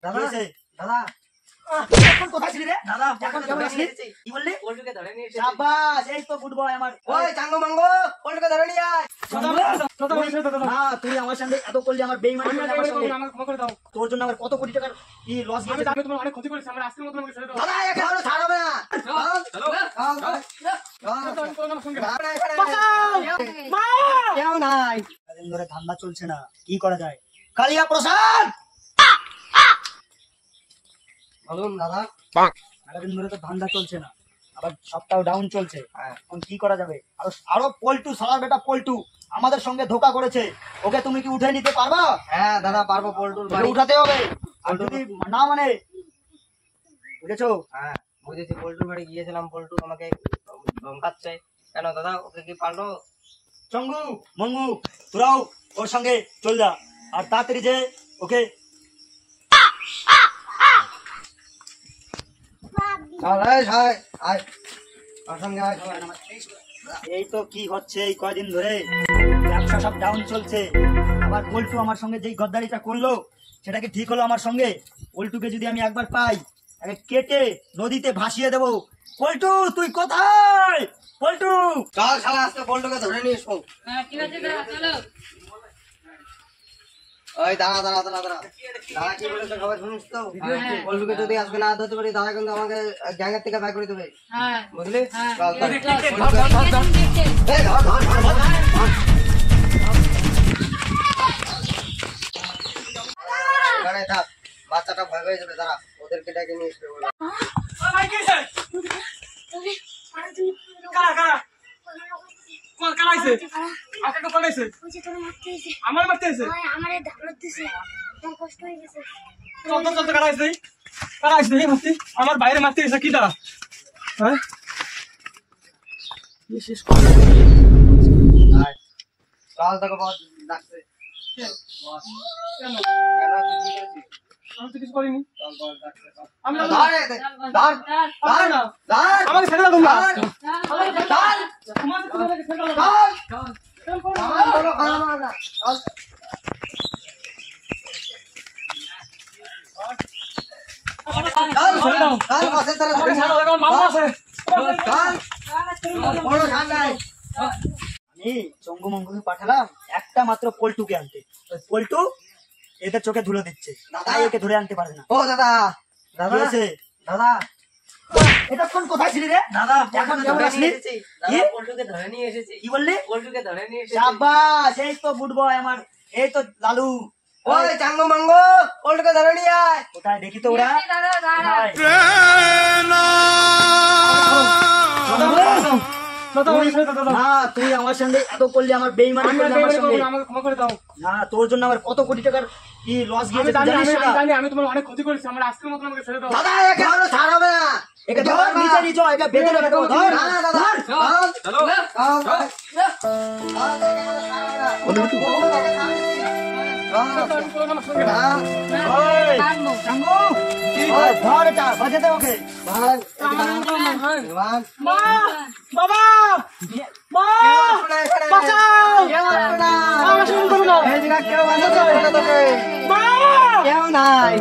দাদা দাদা এখন কোথায় ছিলি রে? দাদা এখন কেমন আসলি? কি বললি? পল্টুকে ধরে নিয়ে এসেছি। শাবাশ, এই তো গুড বয় আমার। ওই চাঙ্গো মাঙ্গো, পল্টুকে ধরে নিয়ে আয়। না, তুই আমার সঙ্গে এত করলি, আমার বেঈমানি করলি আমার সঙ্গে। আমাকে ক্ষমা করে দাও। তোর জন্য আমার কত কোটি টাকার কি লস গেছে। আমি তোমার অনেক ক্ষতি করেছি, আমার আজকের মতো আমাকে ছেড়ে দাও। দাদা একে ধরো, ছাড়বে না। কেউ নাই। দিন ধরে ধান্দা চলছে না, কি করা যায়? কালিয়া প্রসাদ বলুন দাদা। সারাদিন ধরে তো ধান্দা চলছে না, আবার সপ্তাহ ডাউন চলছে, এখন কি করা যাবে? আরো পল্টু, সালার বেটা পল্টু আমাদের সঙ্গে ধোকা করেছে, ওকে তুমি কি উঠে নিতে পারবা? হ্যাঁ দাদা পারবো, পল্টুর বাড়ি উঠাতে হবে। আর যদি না মানে, বুঝেছো? হ্যাঁ বুঝেছি, পল্টুর বাড়ি গিয়েছিলাম, পল্টু আমাকে ধমকাচ্ছে। কেন দাদা, ওকে কি পারলো? চঙ্গু মঙ্গু তোরাও ওর সঙ্গে চল যা, আর তাড়াতাড়ি যে ওকে এই তো কি হচ্ছে এই কয়দিন ধরে, ব্যবসা সব ডাউন চলছে, আবার পল্টু আমার সঙ্গে যেই গদ্দারিটা করলো সেটা কি ঠিক হলো আমার সঙ্গে? পল্টুকে যদি আমি একবার পাই, আগে কেটে নদীতে ভাসিয়ে দেবো। পল্টু তুই কোথায়? পল্টু চল শালা, আজকে পল্টুকে ধরে নিয়ে এসো। ঠিক আছে দাদা, চলো। ওই দাঁড়া দাঁড়া দাঁড়া দাঁড়া, দাঁড়া কি বলেছে খবর শুনিস তো? পল্টুকে যদি আজকে না ধরতে পারি, দাদা কিন্তু আমাকে গ্যাংয়ের থেকে বাই করে দেবে, বুঝলি? চল চল এই ধর ধর ধর ধর। এখানে থাক, বাচ্চাটা ভয় হয়ে যাবে, দাঁড়া ওদেরকে ডেকে নিয়ে এসবে। আমার মারতে এসে আমার ধারত দিছে, কষ্ট হয়ে গেছে। আমার বাইরে মারতে এসে কি দাঁড়া, হ্যাঁ চল তোকে বহুত ডাকছে। আমি তো কিছু করিনি। আমাকে ছেড়ে দাও তোমরা। আমি চঙ্গু মঙ্গুকে পাঠালাম একটা মাত্র পল্টুকে আনতে, ওই পল্টু এদের চোখে ধুলো দিচ্ছে, তাই একে ধরে আনতে পারে না। ও দাদা দাদা দাদা এতক্ষণ কোথায় ছিলি রে? দাদা এখন কেমন আসলি? পল্টুকে ধরে নিয়ে এসেছি। কি বললি? পল্টুকে ধরে নিয়ে এসেছি। শাবাশ, এই তো গুড বয় আমার, এই তো লালু। ওই চাঙ্গো মাঙ্গো, পল্টুকে ধরে নিয়ে আয়। কোথায় দেখি তো ওরা? না, তুই আমার সঙ্গে এত করলি, আমার বেঈমানি করলি আমার সঙ্গে। আমাকে ক্ষমা করে দাও। না, তোর জন্য আমার কত কোটি টাকার কি লস গিয়েছে তুই জানিস না? জানি, আমি তোমার অনেক ক্ষতি করেছি, আমার আজকের মতো আমাকে ছেড়ে দাও। দাদা একে ধরো, ছাড়বে না। একে ধর, নিচে নিচে একে বেঁধে রাখো। ধর না দাদা, চলো ধর, এটা বাজে দে ওকে। বাবা কেউ নাই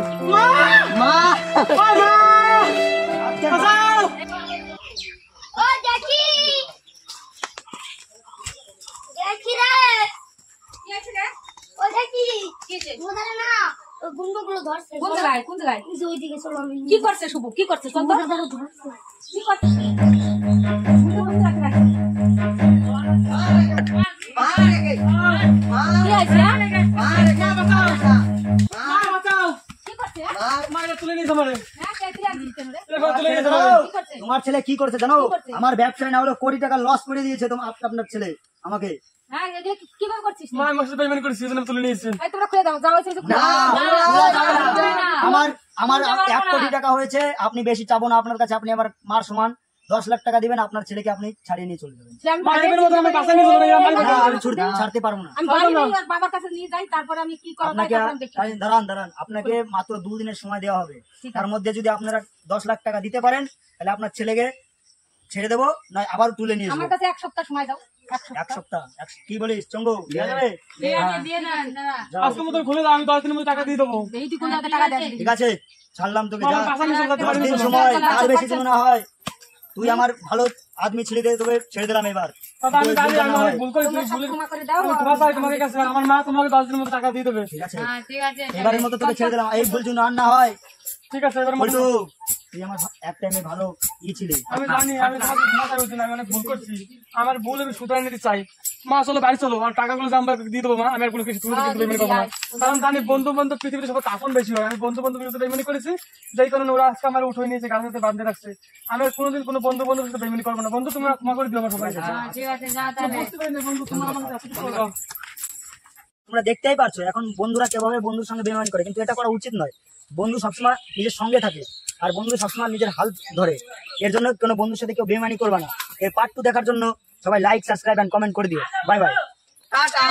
মা। ও দেখি দেখি রে, ও দেখি বুঝলে না, ওই গুন্ডগুলো ধরছে। কোন জায়গায়? কোন জায়গায়? ওইদিকে চলো। কি করছে শুভ? কি করছে? চল তো। ধরছে কি করছে? কি আছে? কি করছে? তুলে নিয়েছে আমারে। তোমার ছেলে কি করছে জানো? আমার ব্যবসায় না হলো কোটি টাকা লস করে দিয়েছে তোমার আপনার ছেলে আমাকে। হ্যাঁ, এটা কিভাবে করছিস? মা আমার সাথে বেইমানি করেছিস, এজন্য তুলে নিয়েছে। এই তোমরা খুলে দাও, যাও এসে খুলে দাও। আমার 1 কোটি টাকা হয়েছে, আপনি বেশি চাবো না আপনার কাছে, আপনি আমার মার সমান 10 লাখ টাকা দিবেন, আপনার ছেলেকে আপনি ছাড়িয়ে নিয়ে চলে যাবেন। আমি ছাড়তে পারবো না। আমি বাবার কাছে নিয়ে যাই, তারপরে আমি কি করা যায় দাঁড়ান, আপনাকে মাত্র 2 দিনের সময় দেওয়া হবে, তার মধ্যে যদি আপনারা 10 লাখ টাকা দিতে পারেন তাহলে আপনার ছেলেকে ছেড়ে দেবো, নয় আবার তুলে নিয়ে যাবো। আমার কাছে 1 সপ্তাহ সময় দাও। এক সপ্তাহ কি বলিস চঙ্গু দেওয়া যাবে? দিয়ে না যাও। আজকের মতো খুলে দাও, আমি 10 দিনের মধ্যে টাকা দিয়ে দেবো। এইটুকু টাকা দেন ঠিক আছে ছাড়লাম তোকে, যা। আমার পাশা নিয়ে চলে যেতে 10 পারি দিন না। সময়, আর বেশি দিন না হয়। তুই আমার ভালো আদমি ছেড়ে দিয়ে তোকে ছেড়ে দিলাম এবার। বাবা, আমি জানি আমি না হয়। অনেক ভুল করেছি, তোমরা সব ভুলে- ক্ষমা করে দাও আমি ক্ষমা চাই তোমাদের কাছে, আর আমার মা তোমাকে 10 দিনের মধ্যে টাকা দিয়ে দেবে। ঠিক আছে হ্যাঁ ঠিক আছে এবারের মতো তোকে ছেড়ে দিলাম, এই ভুল যেন আর না হয়। ঠিক আছে, এবার বলটু তুই আমার এক টাইমে ভালো ছিলি। আমি জানি আমি তোমাকে ক্ষমা চাইছি না, আমি অনেক ভুল করছি। আমার ভুল আমি শুধরে নিতে চাই। মা চলো বাড়ি চলো, আর টাকাগুলো যে আমরা দিয়ে দেবো মা, আমি আর কোনো কিছু তুমি কিছু বেমানি করবো না। কারণ জানি বন্ধু বান্ধব পৃথিবীতে সবার কাপন বেশি হয়, আমি বন্ধু বান্ধবের সাথে বেমানি করেছি, যেই কারণে ওরা আজকে আমার উঠে নিয়েছে, গাছের সাথে বাঁধতে রাখছে। আমি আর কোনোদিন কোনো বন্ধু বান্ধবের সাথে বেমানি করবো না। বন্ধু তোমরা ক্ষমা করে দিও আমার সবাই কাছে। ঠিক আছে যা তাহলে বুঝতে পারি না বন্ধু, তোমরা আমাকে এত কিছু করো। তোমরা দেখতেই পারছো এখন বন্ধুরা কিভাবে বন্ধুর সঙ্গে বেমানি করে, কিন্তু এটা করা উচিত নয়। বন্ধু সবসময় নিজের সঙ্গে থাকে, আর বন্ধু সবসময় নিজের হাল ধরে। এর জন্য কোনো বন্ধুর সাথে কেউ বেমানি করবে না। এর পার্ট 2 দেখার জন্য সবাই লাইক, সাবস্ক্রাইব এন্ড কমেন্ট করে দিও। Bye bye. টাটা